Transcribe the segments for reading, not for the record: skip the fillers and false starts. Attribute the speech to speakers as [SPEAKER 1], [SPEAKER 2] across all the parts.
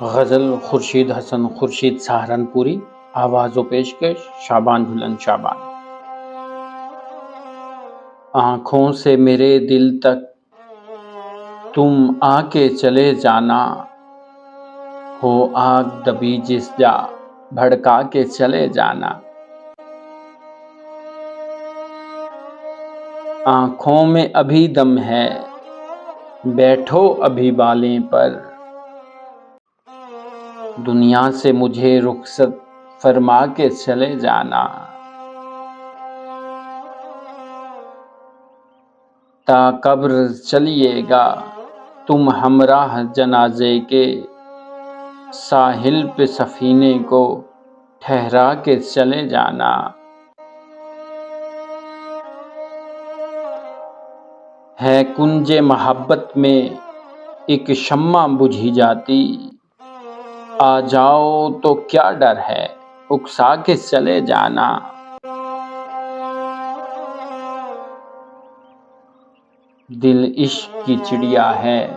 [SPEAKER 1] غزل خورشید حسن خورشید سہارنپوری، آواز و پیشکش شعبان جھولن شعبان۔ آنکھوں سے میرے دل تک تم آ کے چلے جانا، ہو آگ دبی جس جا بھڑکا کے چلے جانا۔ آنکھوں میں ابھی دم ہے، بیٹھو ابھی بالیں پر، دنیا سے مجھے رخصت فرما کے چلے جانا۔ تا قبر چلیے گا تم ہمراہ جنازے کے، ساحل پہ سفینے کو ٹھہرا کے چلے جانا۔ ہے کنج محبت میں ایک شمع بجھی جاتی، آ جاؤ تو کیا ڈر ہے اکسا کے چلے جانا۔ دل عشق کی چڑیا ہے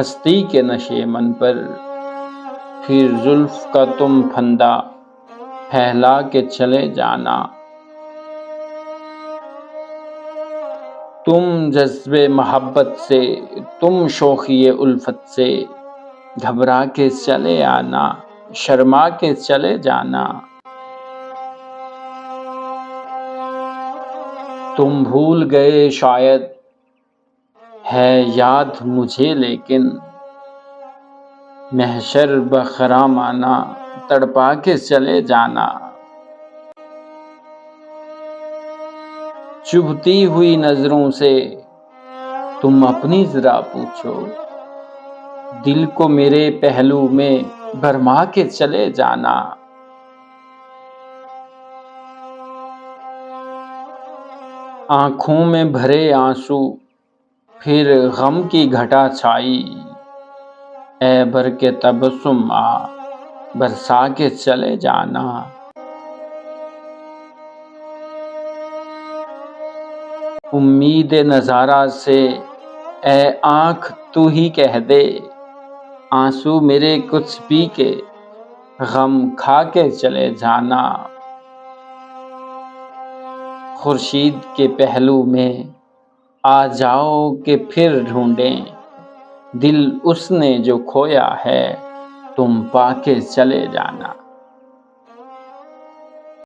[SPEAKER 1] ہستی کے نشے من پر، پھر زلف کا تم پھندہ پھیلا کے چلے جانا۔ تم جذبِ محبت سے، تم شوخی الفت سے، گھبرا کے چلے آنا، شرما کے چلے جانا۔ تم بھول گئے شاید ہے یاد مجھے، لیکن محشر بخرامانہ تڑپا کے چلے جانا۔ چبھتی ہوئی نظروں سے تم اپنی ذرا پوچھو، دل کو میرے پہلو میں بھرما کے چلے جانا۔ آنکھوں میں بھرے آنسو پھر غم کی گھٹا چھائی، اے بھر کے تبسم آ برسا کے چلے جانا۔ امید نظارہ سے اے آنکھ تو ہی کہہ دے، آنسو میرے کچھ پی کے غم کھا کے چلے جانا۔ خورشید کے پہلو میں آ جاؤ کہ پھر ڈھونڈیں، دل اس نے جو کھویا ہے تم پا کے چلے جانا۔